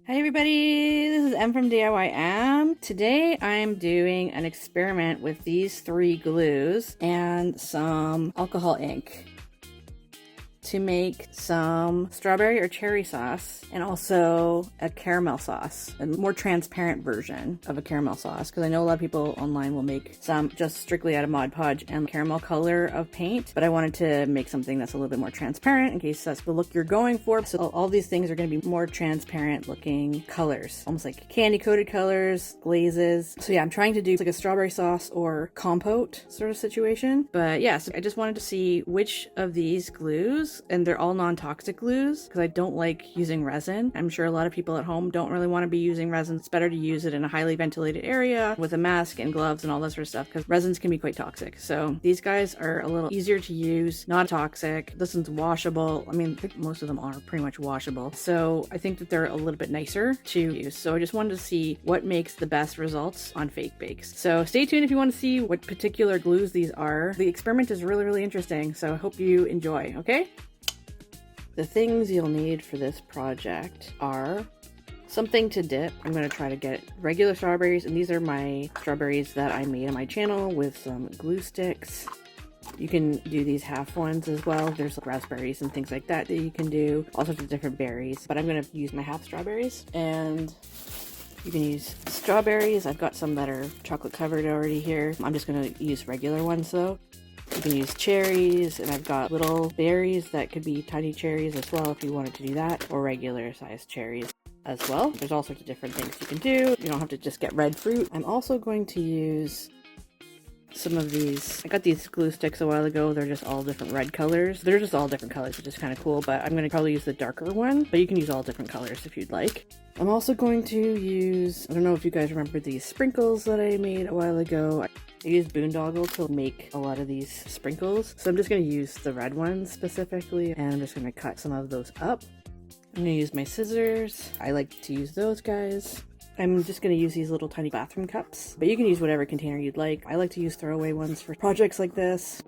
Hi everybody, this is M from DIY. Today I'm doing an experiment with these 3 glues and some alcohol ink to make some strawberry or cherry sauce and also a caramel sauce, a more transparent version of a caramel sauce, because I know a lot of people online will make some just strictly out of Mod Podge and caramel color of paint, but I wanted to make something that's a little bit more transparent in case that's the look you're going for. So all these things are going to be more transparent looking colors, almost like candy coated colors, glazes. So yeah, I'm trying to do like a strawberry sauce or compote sort of situation. But yeah, so I just wanted to see which of these glues, and they're all non-toxic glues because I don't like using resin. I'm sure a lot of people at home don't really want to be using resin. It's better to use it in a highly ventilated area with a mask and gloves and all that sort of stuff because resins can be quite toxic. So these guys are a little easier to use, not toxic. This one's washable. I mean, I think most of them are pretty much washable. So I think that they're a little bit nicer to use. So I just wanted to see what makes the best results on fake bakes. So stay tuned if you want to see what particular glues these are. The experiment is really, really interesting. So I hope you enjoy, okay? The things you'll need for this project are something to dip. I'm going to try to get regular strawberries, and these are my strawberries that I made on my channel with some glue sticks. You can do these half ones as well. There's like raspberries and things like that that you can do, all sorts of different berries, but I'm going to use my half strawberries. And you can use strawberries. I've got some that are chocolate covered already here. I'm just going to use regular ones though. You can use cherries, and I've got little berries that could be tiny cherries as well if you wanted to do that, or regular sized cherries as well. There's all sorts of different things you can do. You don't have to just get red fruit. I'm also going to use some of these. I got these glue sticks a while ago. They're just all different red colors. They're just all different colors, which is kind of cool, but I'm going to probably use the darker one, but you can use all different colors if you'd like. I'm also going to use, I don't know if you guys remember these sprinkles that I made a while ago. I used boondoggle to make a lot of these sprinkles. So I'm just going to use the red ones specifically, and I'm just going to cut some of those up. I'm going to use my scissors. I like to use those guys. I'm just going to use these little tiny bathroom cups, but you can use whatever container you'd like. I like to use throwaway ones for projects like this,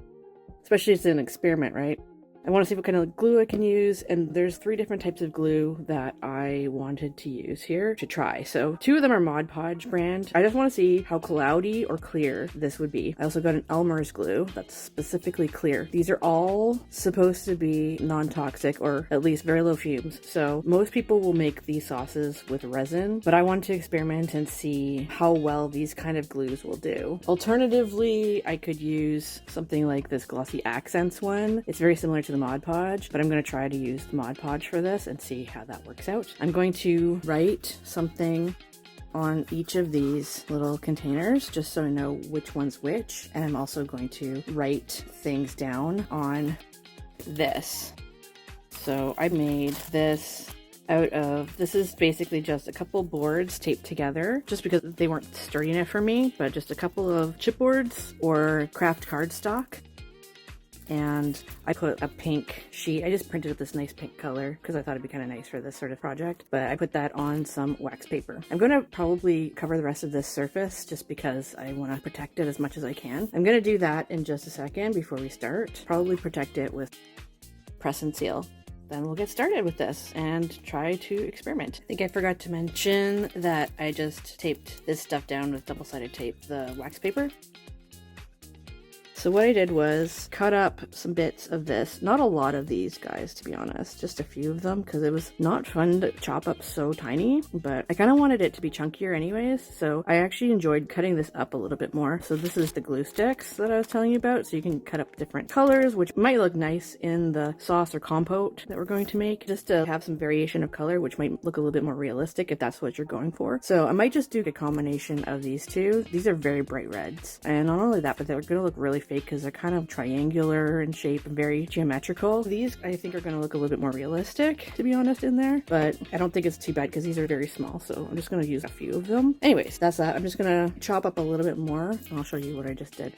especially it's an experiment, right? I want to see what kind of glue I can use, and there's 3 different types of glue that I wanted to use here to try. So 2 of them are Mod Podge brand. I just want to see how cloudy or clear this would be. I also got an Elmer's glue that's specifically clear. These are all supposed to be non-toxic, or at least very low fumes. So most people will make these sauces with resin, but I want to experiment and see how well these kind of glues will do. Alternatively, I could use something like this glossy accents one. It's very similar to the Mod Podge, but I'm going to try to use the Mod Podge for this and see how that works out. I'm going to write something on each of these little containers just so I know which one's which, and I'm also going to write things down on this. So I made this out of, this is basically just a couple boards taped together just because they weren't sturdy enough for me, but just a couple of chipboards or craft cardstock. And I put a pink sheet. I just printed up this nice pink color because I thought it'd be kind of nice for this sort of project, but I put that on some wax paper. I'm going to probably cover the rest of this surface just because I want to protect it as much as I can. I'm going to do that in just a second before we start. Probably protect it with press and seal. Then we'll get started with this and try to experiment. I think I forgot to mention that I just taped this stuff down with double-sided tape, the wax paper. So what I did was cut up some bits of this. Not a lot of these guys, to be honest, just a few of them, because it was not fun to chop up so tiny, but I kind of wanted it to be chunkier anyways, so I actually enjoyed cutting this up a little bit more. So this is the glue sticks that I was telling you about, so you can cut up different colors, which might look nice in the sauce or compote that we're going to make, just to have some variation of color, which might look a little bit more realistic if that's what you're going for. So I might just do a combination of these 2. These are very bright reds, and not only that, but they're going to look really fake because they're kind of triangular in shape and very geometrical. These I think are going to look a little bit more realistic, to be honest, in there, but I don't think it's too bad because these are very small, so I'm just going to use a few of them. Anyways, that's that. I'm just going to chop up a little bit more and I'll show you what I just did.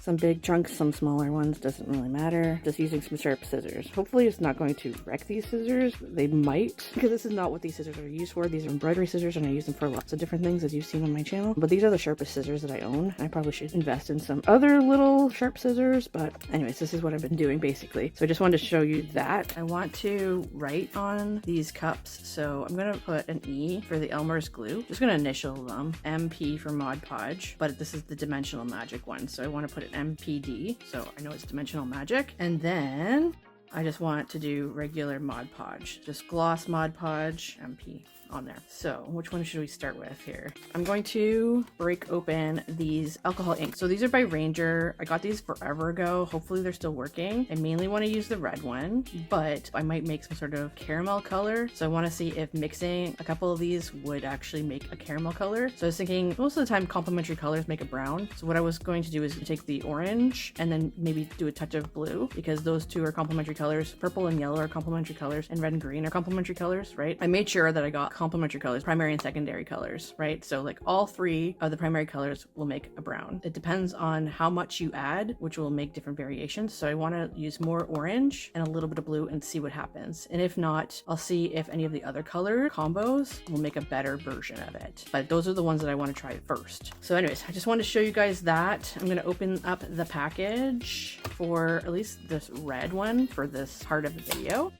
Some big chunks, some smaller ones, doesn't really matter. Just using some sharp scissors. Hopefully it's not going to wreck these scissors. They might, because this is not what these scissors are used for. These are embroidery scissors and I use them for lots of different things, as you've seen on my channel. But these are the sharpest scissors that I own. I probably should invest in some other little sharp scissors, but anyways, this is what I've been doing basically. So I just wanted to show you that. I want to write on these cups, so I'm gonna put an E for the Elmer's glue. Just gonna initial them, MP for Mod Podge, but this is the Dimensional Magic one, so I want to put an MPD, so I know it's Dimensional Magic. And then I just want to do regular Mod Podge, just gloss Mod Podge MP on there. So which one should we start with here? I'm going to break open these alcohol inks. So these are by Ranger. I got these forever ago. Hopefully they're still working. I mainly want to use the red one, but I might make some sort of caramel color. So I want to see if mixing a couple of these would actually make a caramel color. So I was thinking most of the time complementary colors make a brown. So what I was going to do is take the orange and then maybe do a touch of blue, because those two are complementary colors. Purple and yellow are complementary colors, and red and green are complementary colors, right? I made sure that I got complementary colors, primary and secondary colors, right? So like all three of the primary colors will make a brown. It depends on how much you add, which will make different variations. So I want to use more orange and a little bit of blue and see what happens. And if not, I'll see if any of the other color combos will make a better version of it. But those are the ones that I want to try first. So anyways, I just wanted to show you guys that. I'm going to open up the package for at least this red one for this part of the video.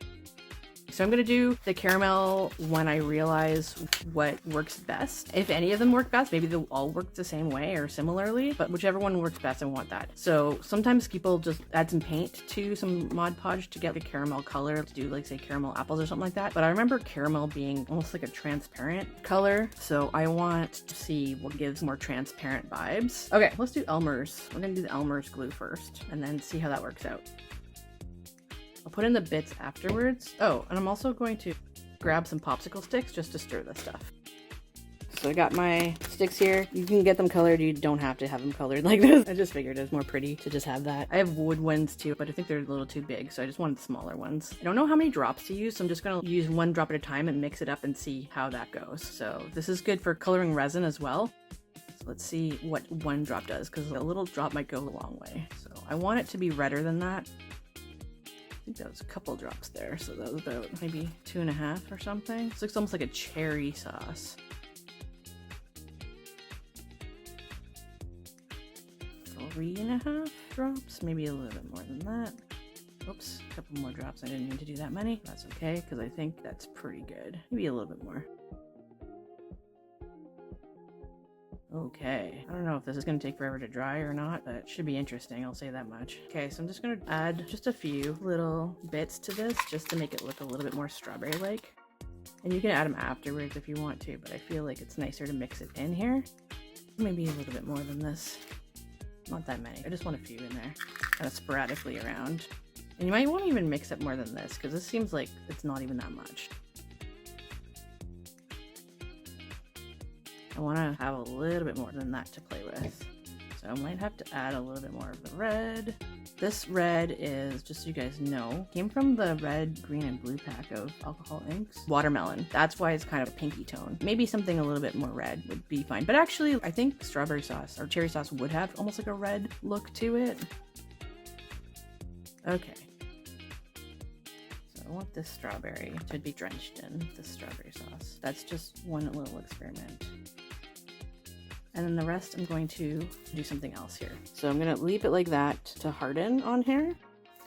So I'm going to do the caramel when I realize what works best. If any of them work best, maybe they'll all work the same way or similarly, but whichever one works best, I want that. So sometimes people just add some paint to some Mod Podge to get the caramel color, to do like say caramel apples or something like that. But I remember caramel being almost like a transparent color. So I want to see what gives more transparent vibes. Okay, let's do Elmer's. We're going to do the Elmer's glue first and then see how that works out. I'll put in the bits afterwards. Oh, and I'm also going to grab some popsicle sticks just to stir this stuff. So I got my sticks here. You can get them colored. You don't have to have them colored like this. I just figured it's more pretty to just have that. I have wood ones too, but I think they're a little too big, so I just wanted the smaller ones. I don't know how many drops to use, so I'm just gonna use one drop at a time and mix it up and see how that goes. So this is good for coloring resin as well. So let's see what one drop does, because a little drop might go a long way. So I want it to be redder than that. I think that was a couple drops there, so that was about maybe 2.5 or something. This looks almost like a cherry sauce. 3.5 drops, maybe a little bit more than that. Oops, a couple more drops. I didn't mean to do that many. That's okay, because I think that's pretty good. Maybe a little bit more. Okay, I don't know if this is going to take forever to dry or not, but it should be interesting, I'll say that much. Okay, so I'm just going to add just a few little bits to this just to make it look a little bit more strawberry-like. And you can add them afterwards if you want to, but I feel like it's nicer to mix it in here. Maybe a little bit more than this. Not that many, I just want a few in there, kind of sporadically around. And you might want to even mix it more than this, because this seems like it's not even that much. I want to have a little bit more than that to play with. So I might have to add a little bit more of the red. This red is, just so you guys know, came from the red, green, and blue pack of alcohol inks. Watermelon. That's why it's kind of a pinky tone. Maybe something a little bit more red would be fine. But actually, I think strawberry sauce or cherry sauce would have almost like a red look to it. Okay. So I want this strawberry to be drenched in this strawberry sauce. That's just one little experiment. And then the rest I'm going to do something else here. So I'm going to leave it like that to harden on here.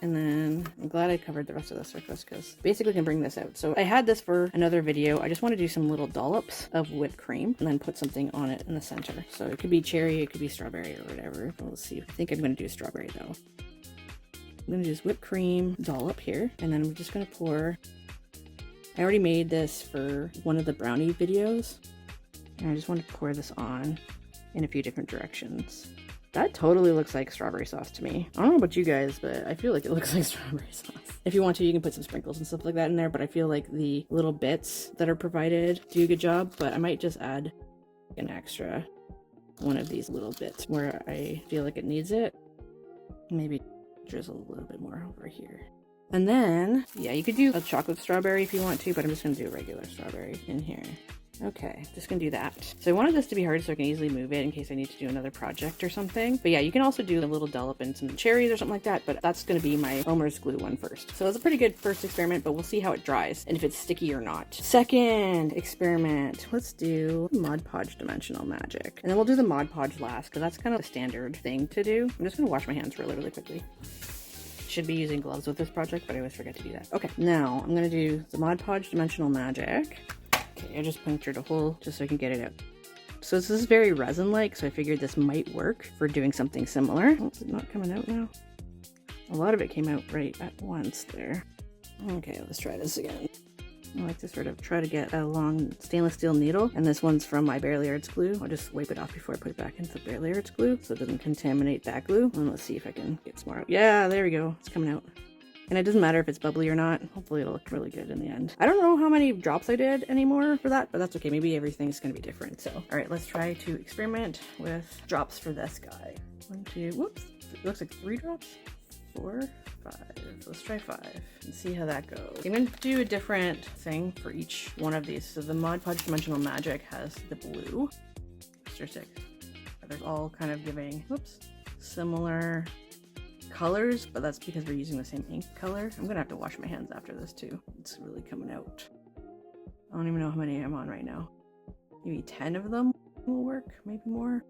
And then I'm glad I covered the rest of the surface, because basically I can bring this out. So I had this for another video. I just want to do some little dollops of whipped cream and then put something on it in the center. So it could be cherry, it could be strawberry or whatever. Let's see. I think I'm going to do strawberry though. I'm going to use whipped cream dollop here. And then I'm just going to pour. I already made this for one of the brownie videos. And I just want to pour this on in a few different directions. That totally looks like strawberry sauce to me. I don't know about you guys, but I feel like it looks like strawberry sauce. If you want to, you can put some sprinkles and stuff like that in there, but I feel like the little bits that are provided do a good job, but I might just add an extra one of these little bits where I feel like it needs it. Maybe drizzle a little bit more over here. And then, yeah, you could do a chocolate strawberry if you want to, but I'm just gonna do a regular strawberry in here. Okay, just gonna do that. So I wanted this to be hard so I can easily move it in case I need to do another project or something. But yeah, you can also do a little dollop and some cherries or something like that, but that's gonna be my Elmer's glue one first. So it's a pretty good first experiment, but we'll see how it dries and if it's sticky or not. Second experiment, let's do Mod Podge Dimensional Magic. And then we'll do the Mod Podge last, because that's kind of the standard thing to do. I'm just gonna wash my hands really, really quickly. Should be using gloves with this project, but I always forget to do that. Okay, now I'm gonna do the Mod Podge Dimensional Magic. Okay, I just punctured a hole just so I can get it out. So this is very resin-like, so I figured this might work for doing something similar. Oh, is it not coming out now? A lot of it came out right at once there. Okay, let's try this again. I like to sort of try to get a long stainless steel needle, and this one's from my Barely Arts glue. I'll just wipe it off before I put it back into the Barely Arts glue so it doesn't contaminate that glue. And let's see if I can get some more. Yeah, there we go. It's coming out. And it doesn't matter if it's bubbly or not. Hopefully it'll look really good in the end. I don't know how many drops I did anymore for that, but that's okay. Maybe everything's gonna be different. So, all right, let's try to experiment with drops for this guy. 1, 2, whoops. It looks like 3 drops. 4, 5. Let's try 5 and see how that goes. I'm gonna do a different thing for each one of these. So the Mod Podge Dimensional Magic has the blue. They're 6. They're all kind of giving, whoops, similar colors, but that's because we're using the same ink color. I'm gonna have to wash my hands after this too. It's really coming out. I don't even know how many I'm on right now. Maybe 10 of them will work, maybe more.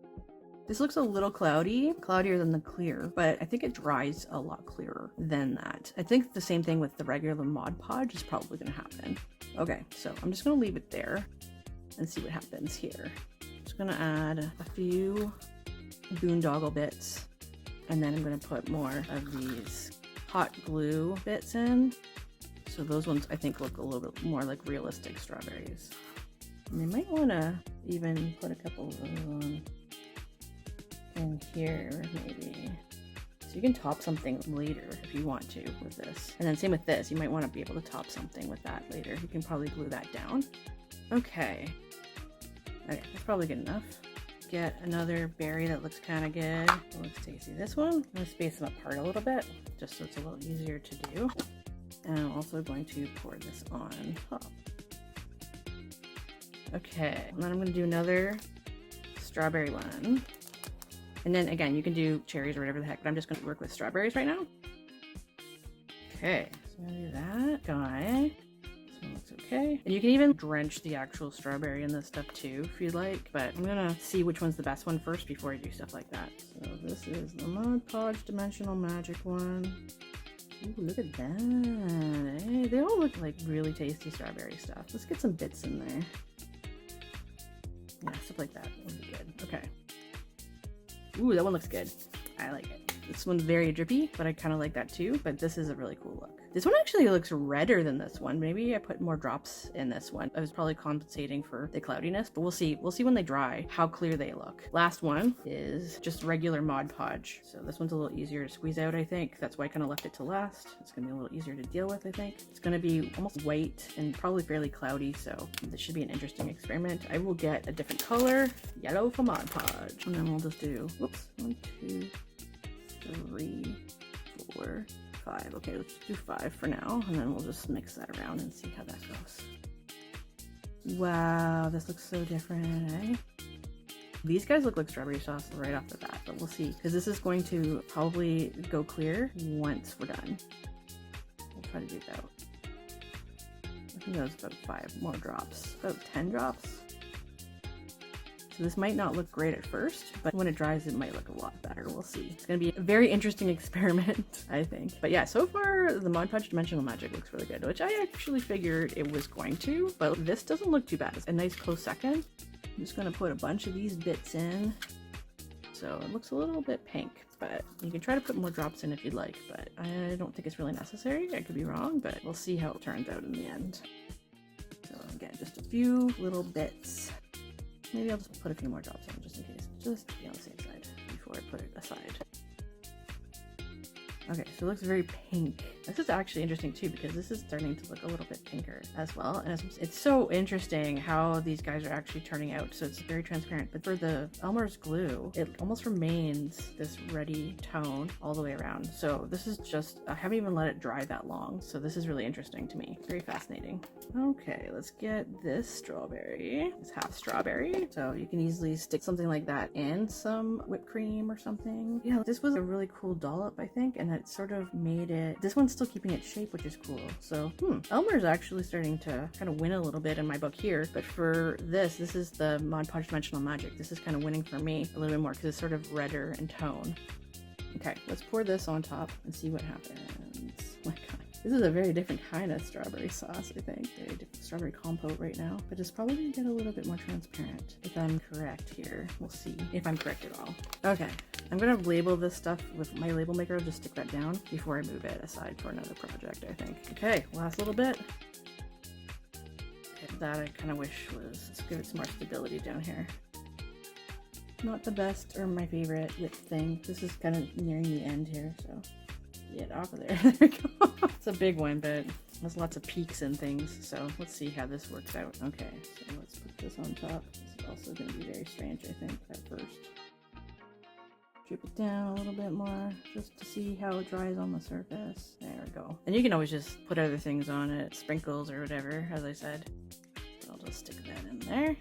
This looks a little cloudy, cloudier than the clear, but I think it dries a lot clearer than that. I think the same thing with the regular Mod Podge is probably gonna happen. Okay, so I'm just gonna leave it there and see what happens here. Just gonna add a few boondoggle bits, and then I'm going to put more of these hot glue bits in. So those ones I think look a little bit more like realistic strawberries. And I might want to even put a couple of those on in here, maybe. So you can top something later if you want to with this. And then same with this, you might want to be able to top something with that later. You can probably glue that down. Okay, that's probably good enough. Get another berry that looks kind of good. It looks tasty. This one, I'm going to space them apart a little bit just so it's a little easier to do. And I'm also going to pour this on top. Okay, and then I'm going to do another strawberry one. And then again, you can do cherries or whatever the heck, but I'm just going to work with strawberries right now. Okay, so I'm going to do that guy. Looks okay. And you can even drench the actual strawberry in this stuff too if you'd like, but I'm gonna see which one's the best one first before I do stuff like that. So this is the Mod Podge Dimensional Magic one. Ooh, look at that. Hey, they all look like really tasty strawberry stuff. Let's get some bits in there. Yeah, stuff like that would be good. Okay. Ooh, that one looks good. I like it. This one's very drippy, but I kind of like that too, but this is a really cool look. This one actually looks redder than this one. Maybe I put more drops in this one. I was probably compensating for the cloudiness, but we'll see. We'll see when they dry how clear they look. Last one is just regular Mod Podge. So this one's a little easier to squeeze out, I think. That's why I kind of left it to last. It's gonna be a little easier to deal with, I think. It's gonna be almost white and probably fairly cloudy, so this should be an interesting experiment. I will get a different color, yellow for Mod Podge, and then we'll just do, whoops, 1, 2, 3, 4, 5. Okay, let's do 5 for now, and then we'll just mix that around and see how that goes. Wow, this looks so different, eh? These guys look like strawberry sauce right off the bat, but we'll see, because this is going to probably go clear once we're done. We'll try to do about, I think that was about 5 more drops, about 10 drops. So this might not look great at first, but when it dries, it might look a lot better. We'll see. It's going to be a very interesting experiment, I think. But yeah, so far, the Mod Podge Dimensional Magic looks really good, which I actually figured it was going to, but this doesn't look too bad. It's a nice close second. I'm just going to put a bunch of these bits in. So it looks a little bit pink, but you can try to put more drops in if you'd like, but I don't think it's really necessary. I could be wrong, but we'll see how it turns out in the end. So again, just a few little bits. Maybe I'll just put a few more drops in just in case, just to be on the safe side before I put it aside. Okay, so it looks very pink. This is actually interesting too, because this is starting to look a little bit pinker as well. And it's so interesting how these guys are actually turning out. So it's very transparent, but for the Elmer's glue, it almost remains this reddy tone all the way around. So this is just, I haven't even let it dry that long. So this is really interesting to me. Very fascinating. Okay, let's get this strawberry. It's half strawberry. So you can easily stick something like that in some whipped cream or something. Yeah, this was a really cool dollop, I think. And it sort of made it, this one's still keeping its shape, which is cool. So, Elmer's actually starting to kind of win a little bit in my book here. But for this is the Mod Podge Dimensional Magic. This is kind of winning for me a little bit more because it's sort of redder in tone. Okay, let's pour this on top and see what happens. Oh my god. This is a very different kind of strawberry sauce, I think. Very different strawberry compote right now. But it's probably going to get a little bit more transparent if I'm correct here. We'll see if I'm correct at all. Okay, I'm going to label this stuff with my label maker. I'll just stick that down before I move it aside for another project, I think. Okay, last little bit. Okay, that I kind of wish was, let's give it some more stability down here. Not the best or my favorite lip thing. This is kind of nearing the end here, so get off of there. There we go. It's a big one, but there's lots of peaks and things, so let's see how this works out. Okay, so let's put this on top. This is also going to be very strange, I think, at first. Drip it down a little bit more just to see how it dries on the surface. There we go. And you can always just put other things on it, sprinkles or whatever, as I said. I'll just stick that in there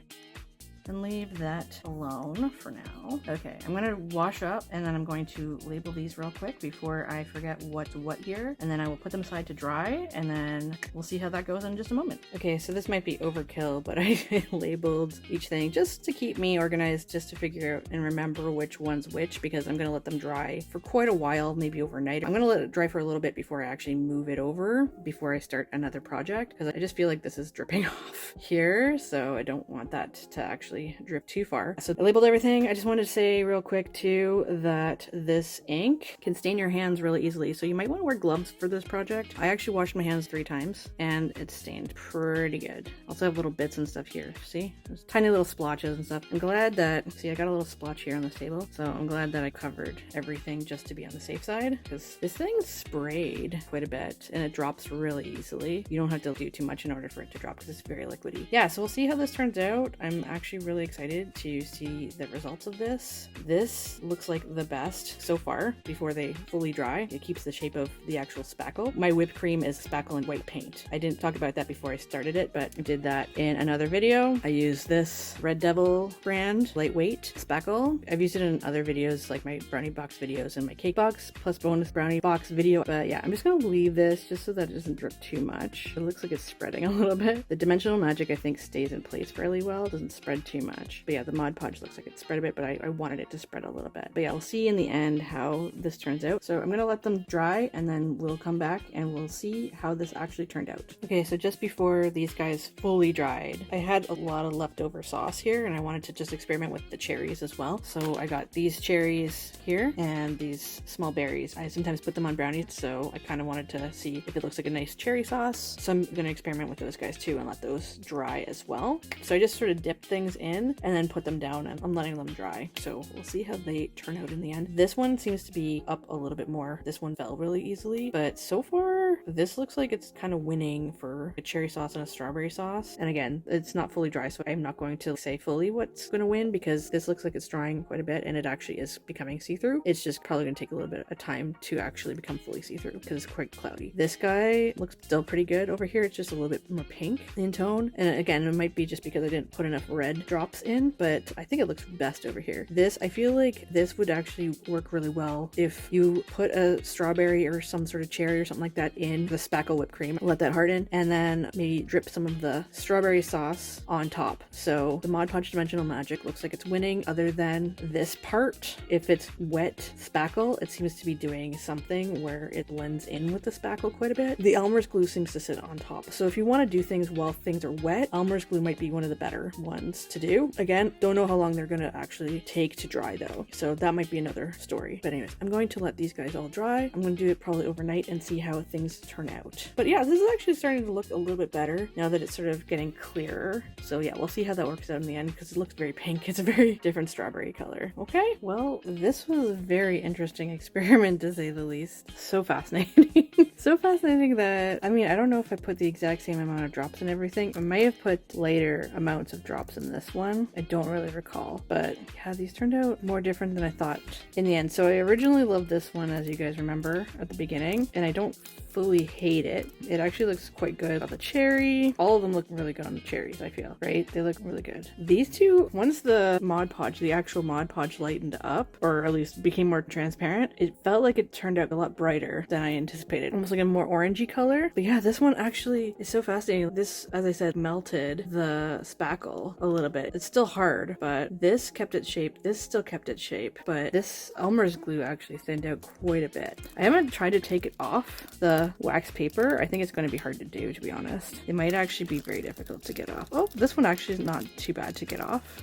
and leave that alone for now. Okay, I'm gonna wash up and then I'm going to label these real quick before I forget what's what here, and then I will put them aside to dry, and then we'll see how that goes in just a moment. Okay, so this might be overkill, but I labeled each thing just to keep me organized, just to figure out and remember which one's which, because I'm gonna let them dry for quite a while, maybe overnight. I'm gonna let it dry for a little bit before I actually move it over, before I start another project, because I just feel like this is dripping off here, so I don't want that to actually drip too far. So I labeled everything. I just wanted to say real quick too that this ink can stain your hands really easily, so you might want to wear gloves for this project. I actually washed my hands 3 times and it's stained pretty good. Also have little bits and stuff here. See? There's tiny little splotches and stuff. I'm glad that, see, I got a little splotch here on this table, so I'm glad that I covered everything just to be on the safe side, because this thing's sprayed quite a bit and it drops really easily. You don't have to do too much in order for it to drop because it's very liquidy. Yeah, so we'll see how this turns out. I'm actually really excited to see the results of this. This looks like the best so far before they fully dry. It keeps the shape of the actual spackle. My whipped cream is spackle and white paint. I didn't talk about that before I started it, but I did that in another video. I use this Red Devil brand lightweight spackle. I've used it in other videos like my brownie box videos and my cake box plus bonus brownie box video. But yeah, I'm just gonna leave this just so that it doesn't drip too much. It looks like it's spreading a little bit. The Dimensional Magic I think stays in place fairly well. It doesn't spread too much. But yeah, the Mod Podge looks like it spread a bit, but I wanted it to spread a little bit. But yeah, we'll see in the end how this turns out. So I'm gonna let them dry and then we'll come back and we'll see how this actually turned out. Okay, so just before these guys fully dried, I had a lot of leftover sauce here and I wanted to just experiment with the cherries as well. So I got these cherries here and these small berries. I sometimes put them on brownies, so I kind of wanted to see if it looks like a nice cherry sauce. So I'm gonna experiment with those guys too and let those dry as well. So I just sort of dipped things in and then put them down and I'm letting them dry. So we'll see how they turn out in the end. This one seems to be up a little bit more. This one fell really easily, but so far this looks like it's kind of winning for a cherry sauce and a strawberry sauce. And again, it's not fully dry, so I'm not going to say fully what's going to win because this looks like it's drying quite a bit and it actually is becoming see-through. It's just probably going to take a little bit of time to actually become fully see-through because it's quite cloudy. This guy looks still pretty good. Over here it's just a little bit more pink in tone, and again it might be just because I didn't put enough red drops in, but I think it looks best over here. This, I feel like this would actually work really well if you put a strawberry or some sort of cherry or something like that in the spackle whipped cream, let that harden, and then maybe drip some of the strawberry sauce on top. So the Mod Podge Dimensional Magic looks like it's winning other than this part. If it's wet spackle, it seems to be doing something where it blends in with the spackle quite a bit. The Elmer's glue seems to sit on top. So if you want to do things while things are wet, Elmer's glue might be one of the better ones to do. Again, don't know how long they're gonna actually take to dry though, so that might be another story. But anyways, I'm going to let these guys all dry. I'm gonna do it probably overnight and see how things things turn out. But yeah, this is actually starting to look a little bit better now that it's sort of getting clearer. So yeah, we'll see how that works out in the end because it looks very pink. It's a very different strawberry color. Okay, well, this was a very interesting experiment to say the least. So fascinating. So fascinating that, I mean, I don't know if I put the exact same amount of drops in everything. I may have put lighter amounts of drops in this one. I don't really recall, but yeah, these turned out more different than I thought in the end. So I originally loved this one, as you guys remember at the beginning, and I don't fully hate it. It actually looks quite good on the cherry. All of them look really good on the cherries, I feel, right? They look really good. These two, once the Mod Podge, the actual Mod Podge lightened up, or at least became more transparent, it felt like it turned out a lot brighter than I anticipated. Almost like a more orangey color. But yeah, this one actually is so fascinating. This, as I said, melted the spackle a little bit. It's still hard, but this kept its shape. This still kept its shape, but this Elmer's glue actually thinned out quite a bit. I haven't tried to take it off the wax paper. I think it's going to be hard to do, to be honest. It might actually be very difficult to get off. Oh, this one actually is not too bad to get off.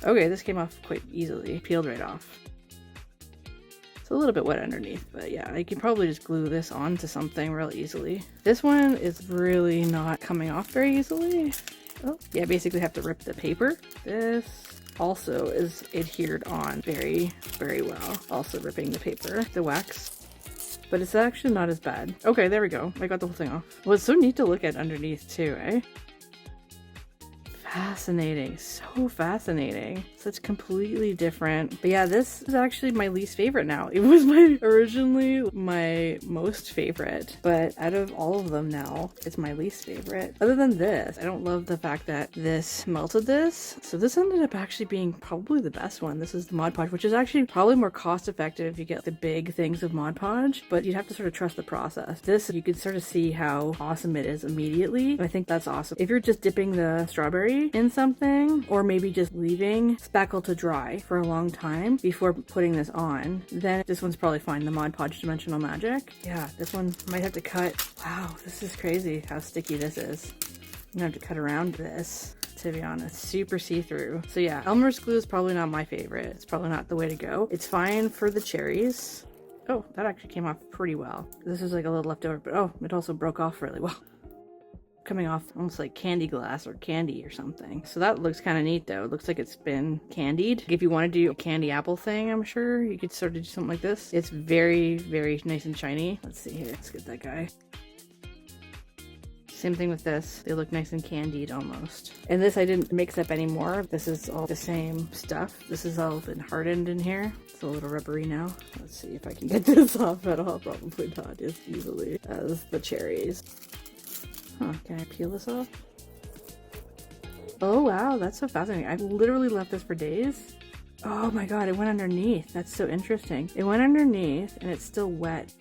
Okay, this came off quite easily. Peeled right off. It's a little bit wet underneath, but yeah, I can probably just glue this onto something real easily. This one is really not coming off very easily. Oh, yeah, basically have to rip the paper. This also is adhered on very, very well. Also ripping the paper, the wax. But it's actually not as bad. Okay, there we go. I got the whole thing off. Well, it's so neat to look at underneath too, eh? Fascinating. So fascinating. Such completely different. But yeah, this is actually my least favorite now. It was originally my most favorite, but out of all of them now, it's my least favorite. Other than this, I don't love the fact that this melted this. So this ended up actually being probably the best one. This is the Mod Podge, which is actually probably more cost effective if you get the big things of Mod Podge, but you'd have to sort of trust the process. This, you can sort of see how awesome it is immediately. I think that's awesome. If you're just dipping the strawberry in something, or maybe just leaving spackle to dry for a long time before putting this on, then this one's probably fine. The Mod Podge Dimensional Magic. Yeah, this one might have to cut. Wow, this is crazy how sticky this is. I'm gonna have to cut around this, to be honest. Super see-through. So yeah, Elmer's glue is probably not my favorite. It's probably not the way to go. It's fine for the cherries. Oh, that actually came off pretty well. This is like a little leftover, but oh, it also broke off really well. Coming off almost like candy glass or candy or something. So that looks kind of neat though. It looks like it's been candied. If you want to do a candy apple thing, I'm sure you could sort of do something like this. It's very, very nice and shiny. Let's see here. Let's get that guy. Same thing with this. They look nice and candied almost. And this I didn't mix up anymore. This is all the same stuff. This is all been hardened in here. It's a little rubbery now. Let's see if I can get this off at all. Probably not as easily as the cherries. Huh, can I peel this off? Oh wow, that's so fascinating. I've literally left this for days. Oh my god, it went underneath. That's so interesting. It went underneath and it's still wet.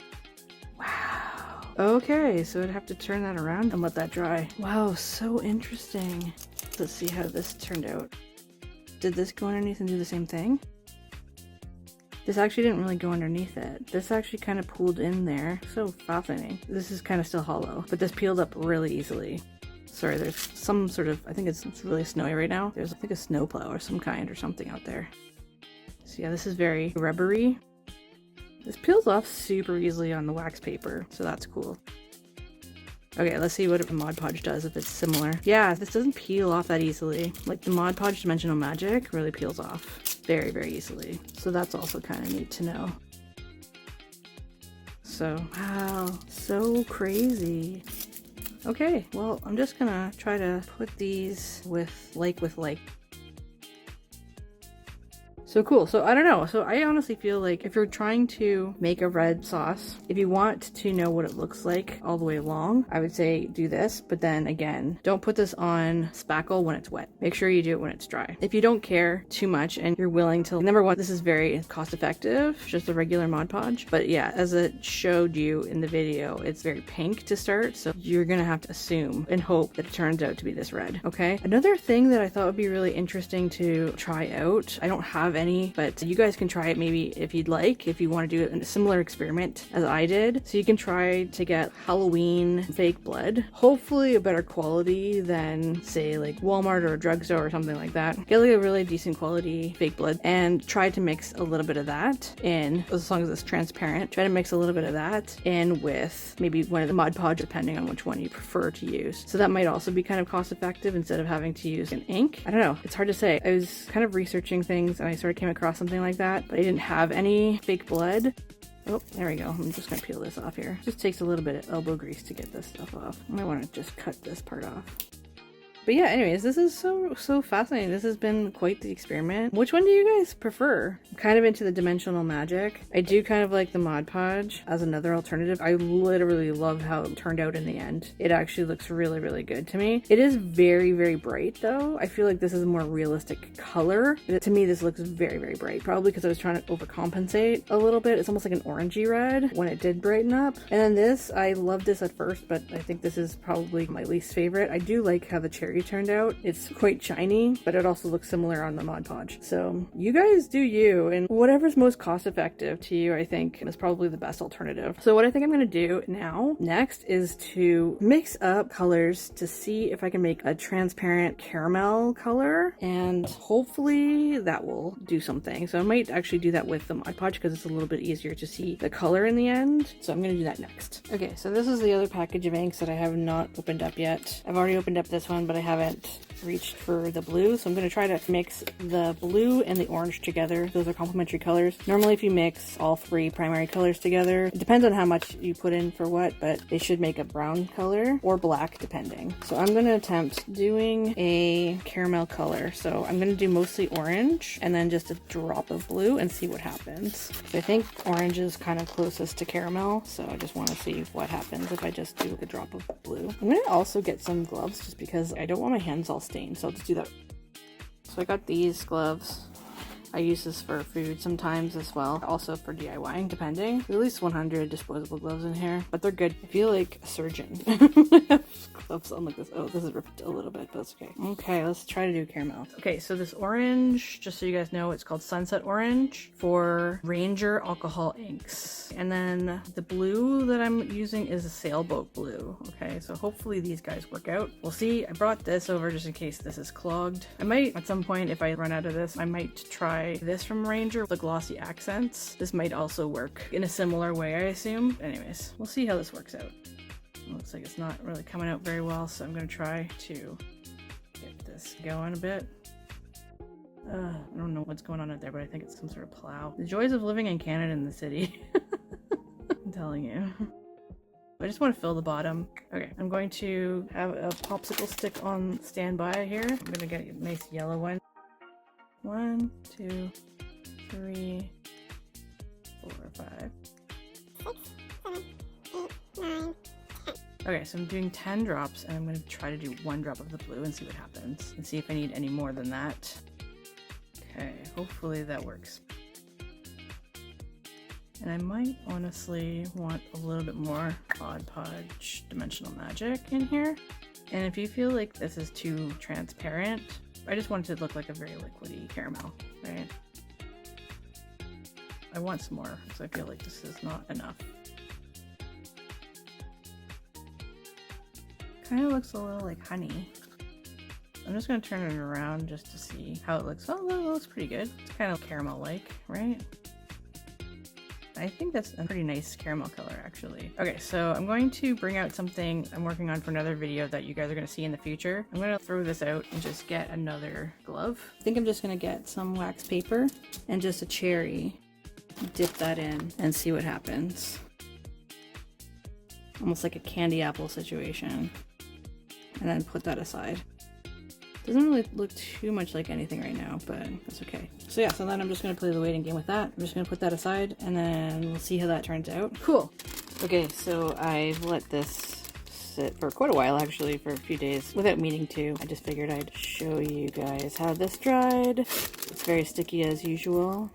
Wow. Okay, so I'd have to turn that around and let that dry. Wow, so interesting. Let's see how this turned out. Did this go underneath and do the same thing? This actually didn't really go underneath it. This actually kind of pulled in there. So fascinating. This is kind of still hollow, but this peeled up really easily. Sorry, there's some sort of, I think it's really snowy right now. There's I think a snowplow or some kind or something out there. So yeah, this is very rubbery. This peels off super easily on the wax paper, so that's cool. Okay, let's see what a Mod Podge does if it's similar. Yeah, this doesn't peel off that easily. Like the Mod Podge Dimensional Magic really peels off very, very easily. So that's also kind of neat to know. So, wow, so crazy. Okay, well, I'm just gonna try to put these with like. So cool. So I don't know. So I honestly feel like if you're trying to make a red sauce, if you want to know what it looks like all the way along, I would say do this. But then again, don't put this on spackle when it's wet. Make sure you do it when it's dry. If you don't care too much and you're willing to, number one, this is very cost effective, just a regular Mod Podge. But yeah, as it showed you in the video, it's very pink to start. So you're going to have to assume and hope that it turns out to be this red. Okay. Another thing that I thought would be really interesting to try out, I don't have any, but you guys can try it maybe if you'd like, if you want to do a similar experiment as I did. So you can try to get Halloween fake blood, hopefully a better quality than say like Walmart or a drugstore or something like that. Get like a really decent quality fake blood and try to mix a little bit of that in, as long as it's transparent. Try to mix a little bit of that in with maybe one of the Mod Podge, depending on which one you prefer to use. So that might also be kind of cost effective instead of having to use an ink. I don't know, it's hard to say. I was kind of researching things and I sort of came across something like that, but I didn't have any fake blood. Oh, there we go. I'm just gonna peel this off here. Just takes a little bit of elbow grease to get this stuff off. I might want to just cut this part off. But yeah, anyways, this is so fascinating. This has been quite the experiment. Which one do you guys prefer? I'm kind of into the dimensional magic. I do kind of like the Mod Podge as another alternative. I literally love how it turned out in the end. It actually looks really, really good to me. It is very, very bright though. I feel like this is a more realistic color. To me, this looks very, very bright. Probably because I was trying to overcompensate a little bit. It's almost like an orangey red when it did brighten up. And then this, I loved this at first, but I think this is probably my least favorite. I do like how the cherry turned out. It's quite shiny, but it also looks similar on the Mod Podge. So you guys do you, and whatever's most cost effective to you, I think is probably the best alternative. So what I think I'm going to do next is to mix up colors to see if I can make a transparent caramel color, and hopefully that will do something. So I might actually do that with the Mod Podge because it's a little bit easier to see the color in the end. So I'm going to do that next. Okay, so this is the other package of inks that I have not opened up yet. I've already opened up this one, but I haven't reached for the blue, so I'm going to try to mix the blue and the orange together. Those are complementary colors. Normally if you mix all three primary colors together, it depends on how much you put in for what, but they should make a brown color or black depending. So I'm going to attempt doing a caramel color. So I'm going to do mostly orange and then just a drop of blue and see what happens. So I think orange is kind of closest to caramel, so I just want to see what happens if I just do a drop of blue. I'm going to also get some gloves just because I don't want my hands all stained, so I'll just do that. So I got these gloves. I use this for food sometimes as well, also for DIYing depending. There's at least 100 disposable gloves in here, but they're good. I feel like a surgeon. Gloves on like this. Oh, this is ripped a little bit, but that's okay. Okay, let's try to do caramel. Okay, so this orange, just so you guys know, it's called Sunset Orange for Ranger alcohol inks. And then the blue that I'm using is a sailboat blue. Okay, so hopefully these guys work out. We'll see. I brought this over just in case this is clogged. I might, at some point, if I run out of this, I might try this from Ranger, the glossy accents. This might also work in a similar way, I assume. Anyways, we'll see how this works out. It looks like it's not really coming out very well, so I'm going to try to get this going a bit. I don't know what's going on out there, but I think it's some sort of plow. The joys of living in Canada in the city. I'm telling you. I just want to fill the bottom. Okay, I'm going to have a popsicle stick on standby here. I'm going to get a nice yellow one. 1, 2, 3, 4, 5, 6, 7, 8, 9, 10. Okay, so I'm doing 10 drops, and I'm going to try to do 1 drop of the blue and see what happens, and see if I need any more than that. Okay, hopefully that works. And I might honestly want a little bit more Mod Podge Dimensional Magic in here. And if you feel like this is too transparent, I just want it to look like a very liquidy caramel, right? I want some more because I feel like this is not enough. Kind of looks a little like honey. I'm just going to turn it around just to see how it looks. Oh, that looks pretty good. It's kind of caramel-like, right? I think that's a pretty nice caramel color, actually. Okay, so I'm going to bring out something I'm working on for another video that you guys are going to see in the future. I'm going to throw this out and just get another glove. I think I'm just going to get some wax paper and just a cherry, dip that in, and see what happens. Almost like a candy apple situation. And then put that aside. Doesn't really look too much like anything right now, but that's okay. So yeah, so then I'm just going to play the waiting game with that. I'm just going to put that aside, and then we'll see how that turns out. Cool. Okay, so I've let this sit for quite a while, actually, for a few days, without meaning to. I just figured I'd show you guys how this dried. It's very sticky as usual.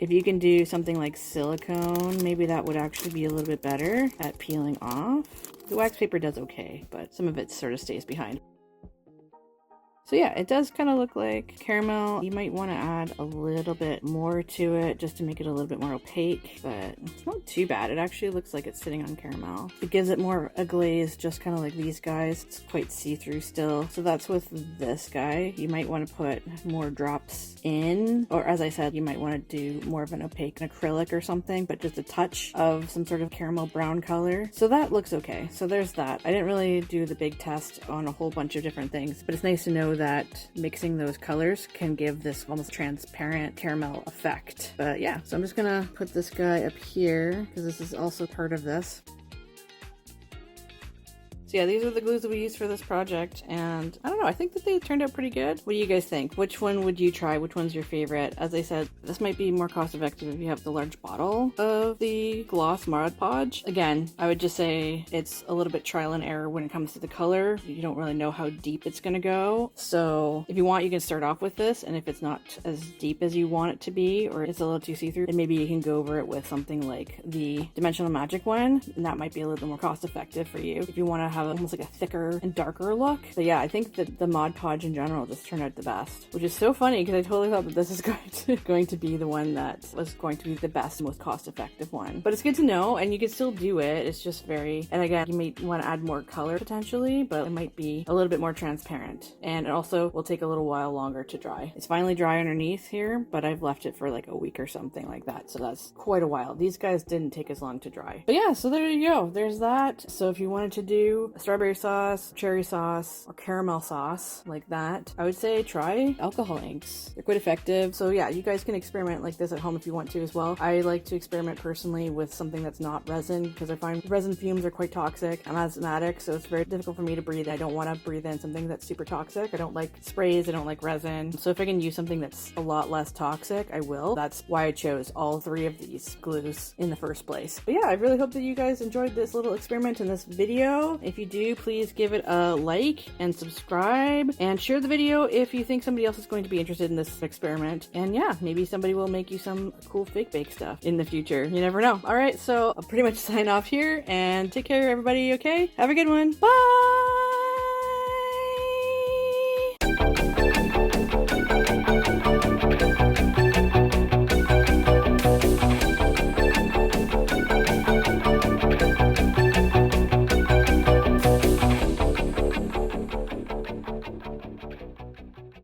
If you can do something like silicone, maybe that would actually be a little bit better at peeling off. The wax paper does okay, but some of it sort of stays behind. So yeah, it does kind of look like caramel. You might want to add a little bit more to it just to make it a little bit more opaque, but it's not too bad. It actually looks like it's sitting on caramel. It gives it more a glaze, just kind of like these guys. It's quite see-through still. So that's with this guy. You might want to put more drops in, or as I said, you might want to do more of an opaque acrylic or something, but just a touch of some sort of caramel brown color. So that looks okay. So there's that. I didn't really do the big test on a whole bunch of different things, but it's nice to know that mixing those colors can give this almost transparent caramel effect. But yeah, so I'm just gonna put this guy up here because this is also part of this. So yeah, these are the glues that we used for this project, and I don't know, I think that they turned out pretty good. What do you guys think? Which one would you try? Which one's your favorite? As I said, this might be more cost effective if you have the large bottle of the gloss Mod Podge. Again, I would just say it's a little bit trial and error when it comes to the color. You don't really know how deep it's gonna go. So if you want, you can start off with this, and if it's not as deep as you want it to be, or it's a little too see-through, then maybe you can go over it with something like the Dimensional Magic one, and that might be a little bit more cost effective for you if you want to have almost like a thicker and darker look. But yeah, I think that the Mod Podge in general just turned out the best, which is so funny because I totally thought that this is going to be the one that was going to be the best, most cost-effective one. But it's good to know, and you can still do it. It's just very, and again, you may want to add more color potentially, but it might be a little bit more transparent, and it also will take a little while longer to dry. It's finally dry underneath here, but I've left it for like a week or something like that, so that's quite a while. These guys didn't take as long to dry. But yeah, so there you go. There's that. So if you wanted to do a strawberry sauce, cherry sauce, or caramel sauce like that, I would say try alcohol inks. They're quite effective. So yeah, you guys can experiment like this at home if you want to as well. I like to experiment personally with something that's not resin because I find resin fumes are quite toxic. I'm asthmatic, so it's very difficult for me to breathe. I don't want to breathe in something that's super toxic. I don't like sprays. I don't like resin. So if I can use something that's a lot less toxic, I will. That's why I chose all three of these glues in the first place. But yeah, I really hope that you guys enjoyed this little experiment in this video. If you do, please give it a like and subscribe and share the video if you think somebody else is going to be interested in this experiment. And yeah, maybe somebody will make you some cool fake bake stuff in the future. You never know. All right, so I'll pretty much sign off here and take care, everybody. Okay, have a good one. Bye.